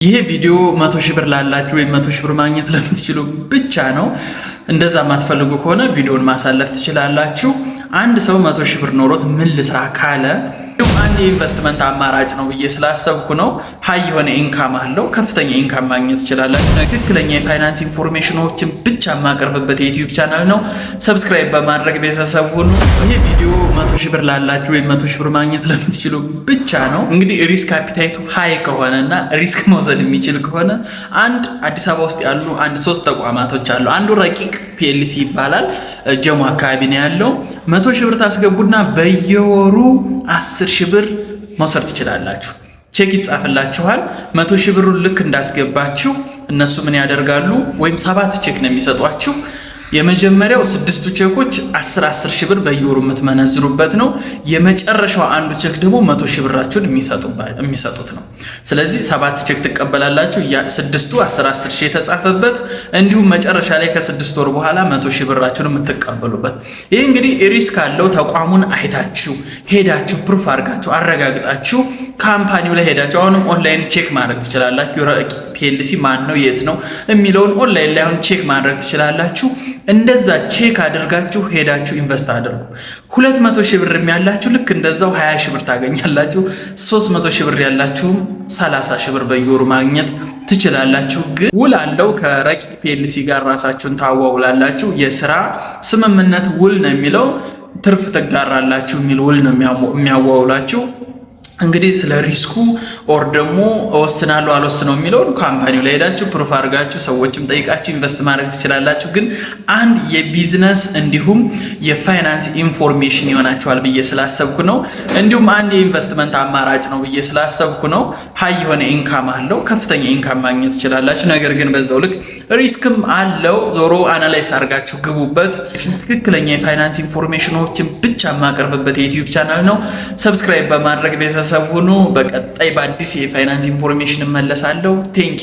ይሄ ቪዲዮ 100 ሺህ ብር ላላችሁ ወይ 100 ሺህ ብር ማግኘት ለምትችሉ ብቻ ነው። እንደዛ ማትፈልጉ ከሆነ ቪዲዮን ማሳለፍ ትችላላችሁ። አንድ ሰው 100 ሺህ ብር ኖሮት ምን ልስራ ካለ አንድ የኢንቨስትመንት አማራጭ ነው ብዬ ስላሰብኩ ነው። ሀይ የሆነ ኢንካም አለው፣ ከፍተኛ ኢንካም ማግኘት ትችላላችሁ። ትክክለኛ የፋይናንስ ኢንፎርሜሽኖችን ብቻ የማቀርብበት የዩቲዩብ ቻናል ነው። ሰብስክራይብ በማድረግ ቤተሰብ ሁኑ። ይሄ ቪዲዮ 100 ሺህ ብር ላላችሁ ወይ 100 ሺህ ብር ማግኘት ለምትችሉ ብቻ ነው። እንግዲህ ሪስክ አፒታይቱ ሀይ ከሆነና ሪስክ መውሰድ የሚችል ከሆነ አንድ አዲስ አበባ ውስጥ ያሉ ሶስት ተቋማቶች አሉ። አንዱ ረቂቅ ፒኤልሲ ይባላል። ጀሞ አካባቢ ነው ያለው። 100 ሺህ ብር ታስገቡና በየወሩ 10 ሺህ ብር መውሰድ ትችላላችሁ። ቼክ ይጻፍላችኋል። 100 ሺህ ብሩን ልክ እንዳስገባችሁ እነሱ ምን ያደርጋሉ? ወይም 7 ቼክ ነው የሚሰጧችሁ። የመጀመሪያው 6ቱ ቼኮች 10 ሺህ ብር በየወሩ የምትመነዝሩበት ነው። የመጨረሻው አንዱ ቼክ ደግሞ 100 ሺህ ብራችሁን የሚሰጡት ነው። ስለዚህ 7 ቼክ ትቀበላላችሁ። 6ቱ 10 ሺህ የተጻፈበት እንዲሁም መጨረሻ ላይ ከ6 ወር በኋላ 100 ሺህ ብራችሁን የምትቀበሉበት። ይህ እንግዲህ ሪስክ አለው። ተቋሙን አይታችሁ ሄዳችሁ ፕሩፍ አድርጋችሁ አረጋግጣችሁ ካምፓኒው ላይ ሄዳችሁ አሁንም ኦንላይን ቼክ ማድረግ ትችላላችሁ። ረቂቅ ፒኤልሲ ማን ነው የት ነው የሚለውን ኦንላይን ላይ አሁን ቼክ ማድረግ ትችላላችሁ። እንደዛ ቼክ አድርጋችሁ ሄዳችሁ ኢንቨስት አድርጉ። 200 ሺህ ብር ያላችሁ ልክ እንደዛው 20 ሺህ ብር ታገኛላችሁ። 300 ሺህ ብር ያላችሁም 30 ሺህ ብር በየወሩ ማግኘት ትችላላችሁ። ግን ውል አለው። ከረቂቅ ፒኤልሲ ጋር ራሳችሁን ታዋውላላችሁ። የስራ ስምምነት ውል ነው የሚለው። ትርፍ ትጋራላችሁ የሚል ውል ነው የሚያዋውላችሁ። እንግዲህ ስለ ሪስኩ ኦር ደግሞ እወስናለሁ አልወስነው የሚለውን ካምፓኒው ላይ ሄዳችሁ ፕሩፍ አድርጋችሁ ሰዎችም ጠይቃችሁ ኢንቨስት ማድረግ ትችላላችሁ። ግን አንድ የቢዝነስ እንዲሁም የፋይናንስ ኢንፎርሜሽን ይሆናችኋል ብዬ ስላሰብኩ ነው። እንዲሁም አንድ የኢንቨስትመንት አማራጭ ነው ብዬ ስላሰብኩ ነው። ሀይ የሆነ ኢንካም አለው፣ ከፍተኛ ኢንካም ማግኘት ትችላላችሁ። ነገር ግን በዛው ልክ ሪስክም አለው። ዞሮ አናላይዝ አድርጋችሁ ግቡበት። ትክክለኛ የፋይናንስ ኢንፎርሜሽኖችን ብቻ የማቀርብበት የዩቲዩብ ቻናል ነው። ሰብስክራይብ በማድረግ ቤተሰብ ሁኑ። በቀጣይ በአዲስ የፋይናንስ ኢንፎርሜሽን እመለሳለሁ። ቴንክ